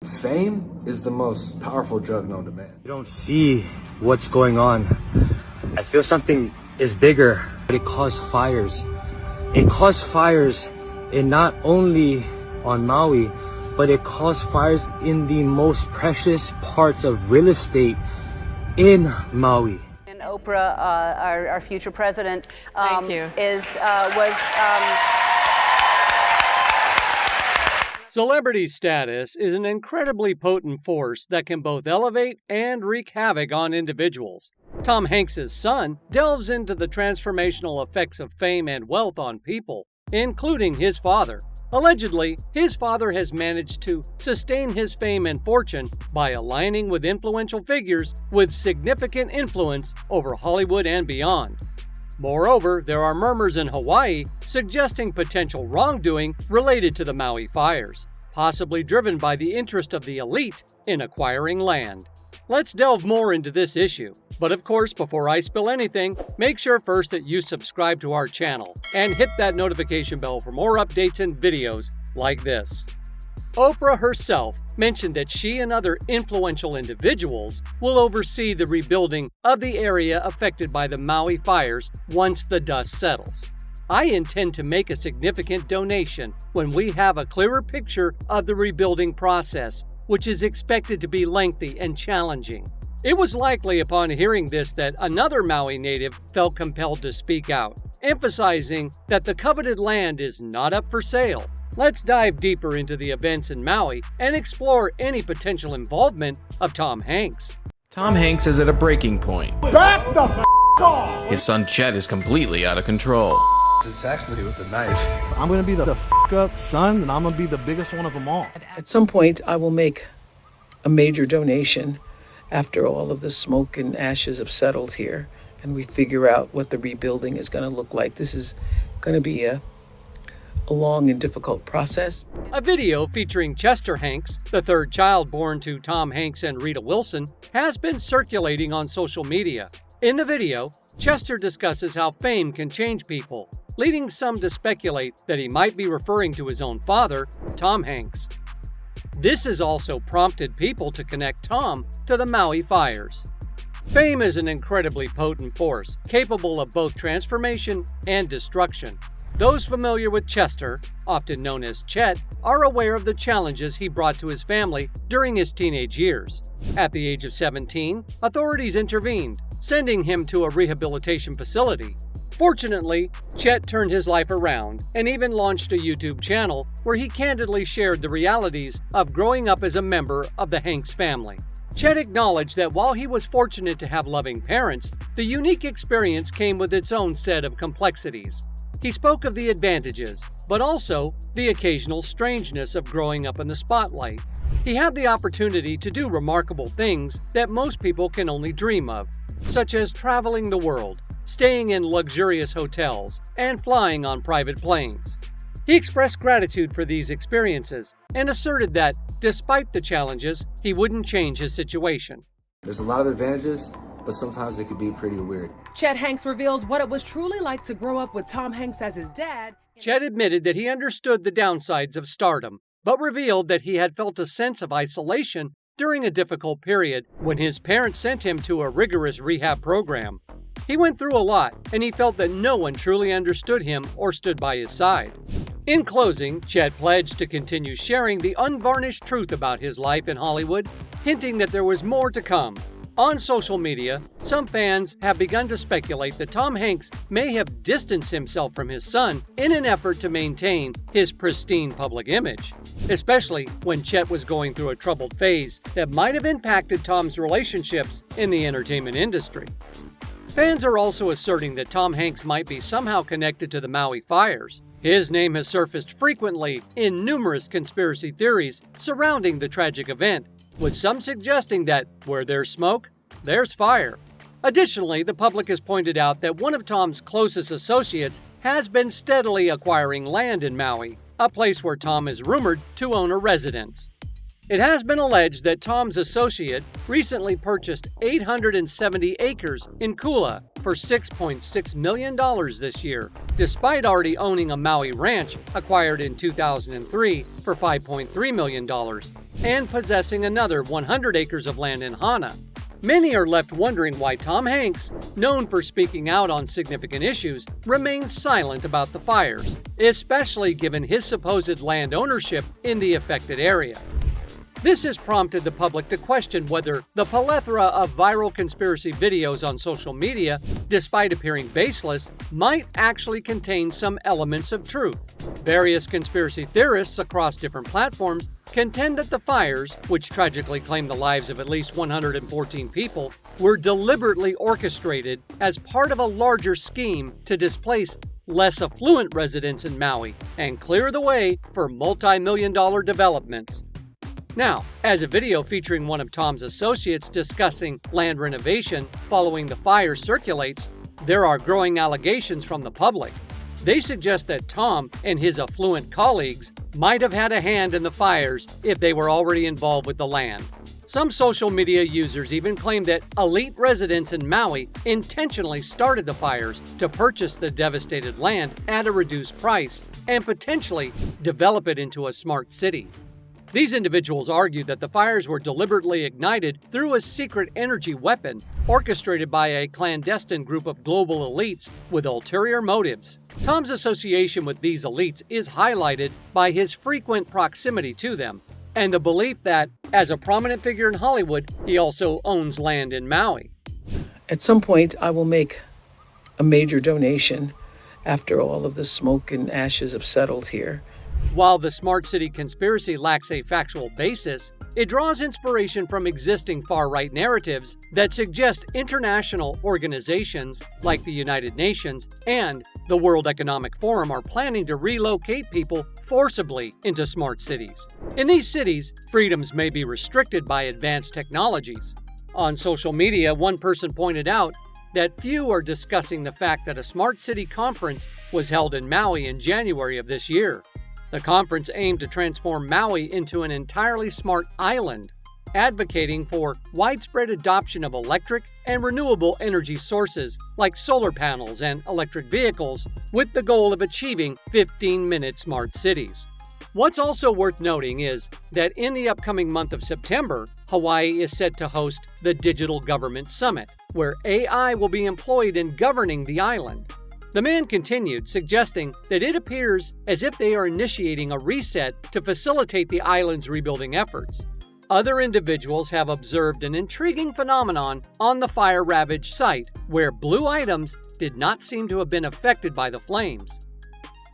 Fame is the most powerful drug known to man. You don't see what's going on. I feel something is bigger, but it caused fires. It caused fires in not only on Maui, but it caused fires in the most precious parts of real estate in Maui. And Oprah, our future president, Thank you. Celebrity status is an incredibly potent force that can both elevate and wreak havoc on individuals. Tom Hanks' son delves into the transformational effects of fame and wealth on people, including his father. Allegedly, his father has managed to sustain his fame and fortune by aligning with influential figures with significant influence over Hollywood and beyond. Moreover, there are murmurs in Hawaii suggesting potential wrongdoing related to the Maui fires, possibly driven by the interest of the elite in acquiring land. Let's delve more into this issue. But of course, before I spill anything, make sure first that you subscribe to our channel and hit that notification bell for more updates and videos like this. Oprah herself mentioned that she and other influential individuals will oversee the rebuilding of the area affected by the Maui fires once the dust settles. I intend to make a significant donation when we have a clearer picture of the rebuilding process, which is expected to be lengthy and challenging. It was likely upon hearing this that another Maui native felt compelled to speak out, emphasizing that the coveted land is not up for sale. Let's dive deeper into the events in Maui and explore any potential involvement of Tom Hanks. Tom Hanks is at a breaking point. Back the f*** off! His son Chet is completely out of control. Attacked me with a knife. I'm gonna be the f***up son, and I'm gonna be the biggest one of them all. At some point, I will make a major donation after all of the smoke and ashes have settled here and we figure out what the rebuilding is going to look like. This is going to be a long and difficult process. A video featuring Chester Hanks, the third child born to Tom Hanks and Rita Wilson, has been circulating on social media. In the video, Chester discusses how fame can change people, leading some to speculate that he might be referring to his own father, Tom Hanks. This has also prompted people to connect Tom to the Maui fires. Fame is an incredibly potent force, capable of both transformation and destruction. Those familiar with Chester, often known as Chet, are aware of the challenges he brought to his family during his teenage years. At the age of 17, authorities intervened, sending him to a rehabilitation facility. Fortunately, Chet turned his life around and even launched a YouTube channel where he candidly shared the realities of growing up as a member of the Hanks family. Chet acknowledged that while he was fortunate to have loving parents, the unique experience came with its own set of complexities. He spoke of the advantages, but also the occasional strangeness of growing up in the spotlight. He had the opportunity to do remarkable things that most people can only dream of, such as traveling the world, staying in luxurious hotels, and flying on private planes. He expressed gratitude for these experiences and asserted that, despite the challenges, he wouldn't change his situation. There's a lot of advantages, but sometimes it could be pretty weird. Chet Hanks reveals what it was truly like to grow up with Tom Hanks as his dad. Chet admitted that he understood the downsides of stardom, but revealed that he had felt a sense of isolation during a difficult period when his parents sent him to a rigorous rehab program. He went through a lot, and he felt that no one truly understood him or stood by his side. In closing, Chet pledged to continue sharing the unvarnished truth about his life in Hollywood, hinting that there was more to come. On social media, some fans have begun to speculate that Tom Hanks may have distanced himself from his son in an effort to maintain his pristine public image, especially when Chet was going through a troubled phase that might have impacted Tom's relationships in the entertainment industry. Fans are also asserting that Tom Hanks might be somehow connected to the Maui fires. His name has surfaced frequently in numerous conspiracy theories surrounding the tragic event, with some suggesting that where there's smoke, there's fire. Additionally, the public has pointed out that one of Tom's closest associates has been steadily acquiring land in Maui, a place where Tom is rumored to own a residence. It has been alleged that Tom's associate recently purchased 870 acres in Kula for $6.6 million this year, despite already owning a Maui ranch acquired in 2003 for $5.3 million and possessing another 100 acres of land in Hana. Many are left wondering why Tom Hanks, known for speaking out on significant issues, remains silent about the fires, especially given his supposed land ownership in the affected area. This has prompted the public to question whether the plethora of viral conspiracy videos on social media, despite appearing baseless, might actually contain some elements of truth. Various conspiracy theorists across different platforms contend that the fires, which tragically claimed the lives of at least 114 people, were deliberately orchestrated as part of a larger scheme to displace less affluent residents in Maui and clear the way for multi-million-dollar developments. Now, as a video featuring one of Tom's associates discussing land renovation following the fire circulates, there are growing allegations from the public. They suggest that Tom and his affluent colleagues might have had a hand in the fires if they were already involved with the land. Some social media users even claim that elite residents in Maui intentionally started the fires to purchase the devastated land at a reduced price and potentially develop it into a smart city. These individuals argued that the fires were deliberately ignited through a secret energy weapon orchestrated by a clandestine group of global elites with ulterior motives. Tom's association with these elites is highlighted by his frequent proximity to them and the belief that, as a prominent figure in Hollywood, he also owns land in Maui. At some point, I will make a major donation after all of the smoke and ashes have settled here. While the Smart City conspiracy lacks a factual basis, it draws inspiration from existing far-right narratives that suggest international organizations like the United Nations and the World Economic Forum are planning to relocate people forcibly into smart cities. In these cities, freedoms may be restricted by advanced technologies. On social media, one person pointed out that few are discussing the fact that a Smart City conference was held in Maui in January of this year. The conference aimed to transform Maui into an entirely smart island, advocating for widespread adoption of electric and renewable energy sources like solar panels and electric vehicles, with the goal of achieving 15-minute smart cities. What's also worth noting is that in the upcoming month of September, Hawaii is set to host the Digital Government Summit, where AI will be employed in governing the island. The man continued, suggesting that it appears as if they are initiating a reset to facilitate the island's rebuilding efforts. Other individuals have observed an intriguing phenomenon on the fire-ravaged site, where blue items did not seem to have been affected by the flames.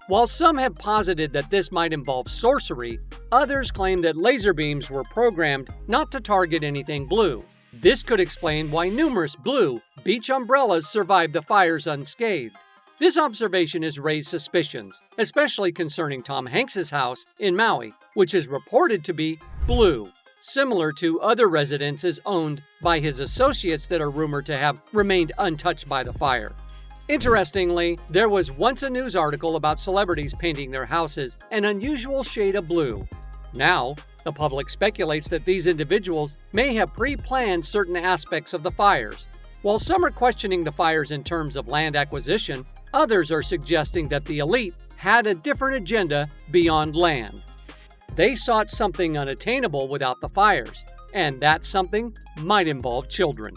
While some have posited that this might involve sorcery, others claim that laser beams were programmed not to target anything blue. This could explain why numerous blue beach umbrellas survived the fires unscathed. This observation has raised suspicions, especially concerning Tom Hanks' house in Maui, which is reported to be blue, similar to other residences owned by his associates that are rumored to have remained untouched by the fire. Interestingly, there was once a news article about celebrities painting their houses an unusual shade of blue. Now, the public speculates that these individuals may have pre-planned certain aspects of the fires. While some are questioning the fires in terms of land acquisition, others are suggesting that the elite had a different agenda beyond land. They sought something unattainable without the fires, and that something might involve children.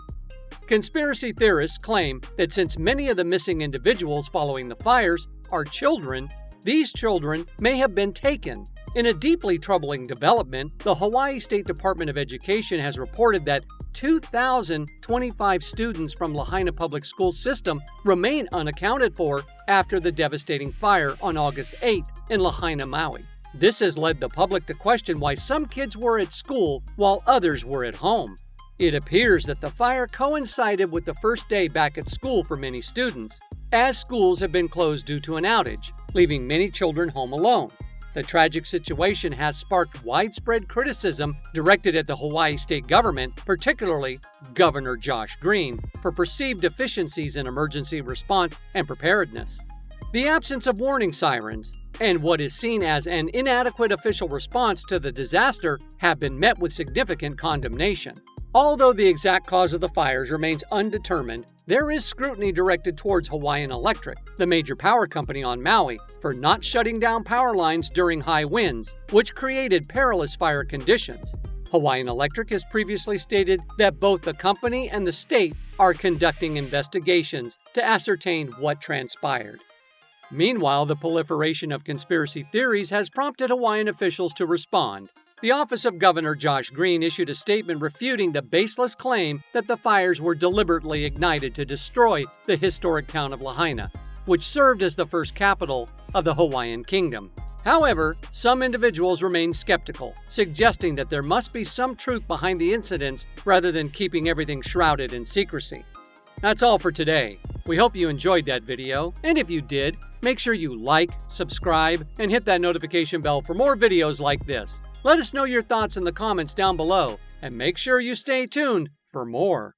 Conspiracy theorists claim that since many of the missing individuals following the fires are children, these children may have been taken. In a deeply troubling development, the Hawaii State Department of Education has reported that 2,025 students from Lahaina Public School System remain unaccounted for after the devastating fire on August 8th in Lahaina, Maui. This has led the public to question why some kids were at school while others were at home. It appears that the fire coincided with the first day back at school for many students, as schools have been closed due to an outage, leaving many children home alone. The tragic situation has sparked widespread criticism directed at the Hawaii state government, particularly Governor Josh Green, for perceived deficiencies in emergency response and preparedness. The absence of warning sirens and what is seen as an inadequate official response to the disaster have been met with significant condemnation. Although the exact cause of the fires remains undetermined, there is scrutiny directed towards Hawaiian Electric, the major power company on Maui, for not shutting down power lines during high winds, which created perilous fire conditions. Hawaiian Electric has previously stated that both the company and the state are conducting investigations to ascertain what transpired. Meanwhile, the proliferation of conspiracy theories has prompted Hawaiian officials to respond. The office of Governor Josh Green issued a statement refuting the baseless claim that the fires were deliberately ignited to destroy the historic town of Lahaina, which served as the first capital of the Hawaiian Kingdom. However, some individuals remain skeptical, suggesting that there must be some truth behind the incidents rather than keeping everything shrouded in secrecy. That's all for today. We hope you enjoyed that video, and if you did, make sure you like, subscribe, and hit that notification bell for more videos like this. Let us know your thoughts in the comments down below, and make sure you stay tuned for more.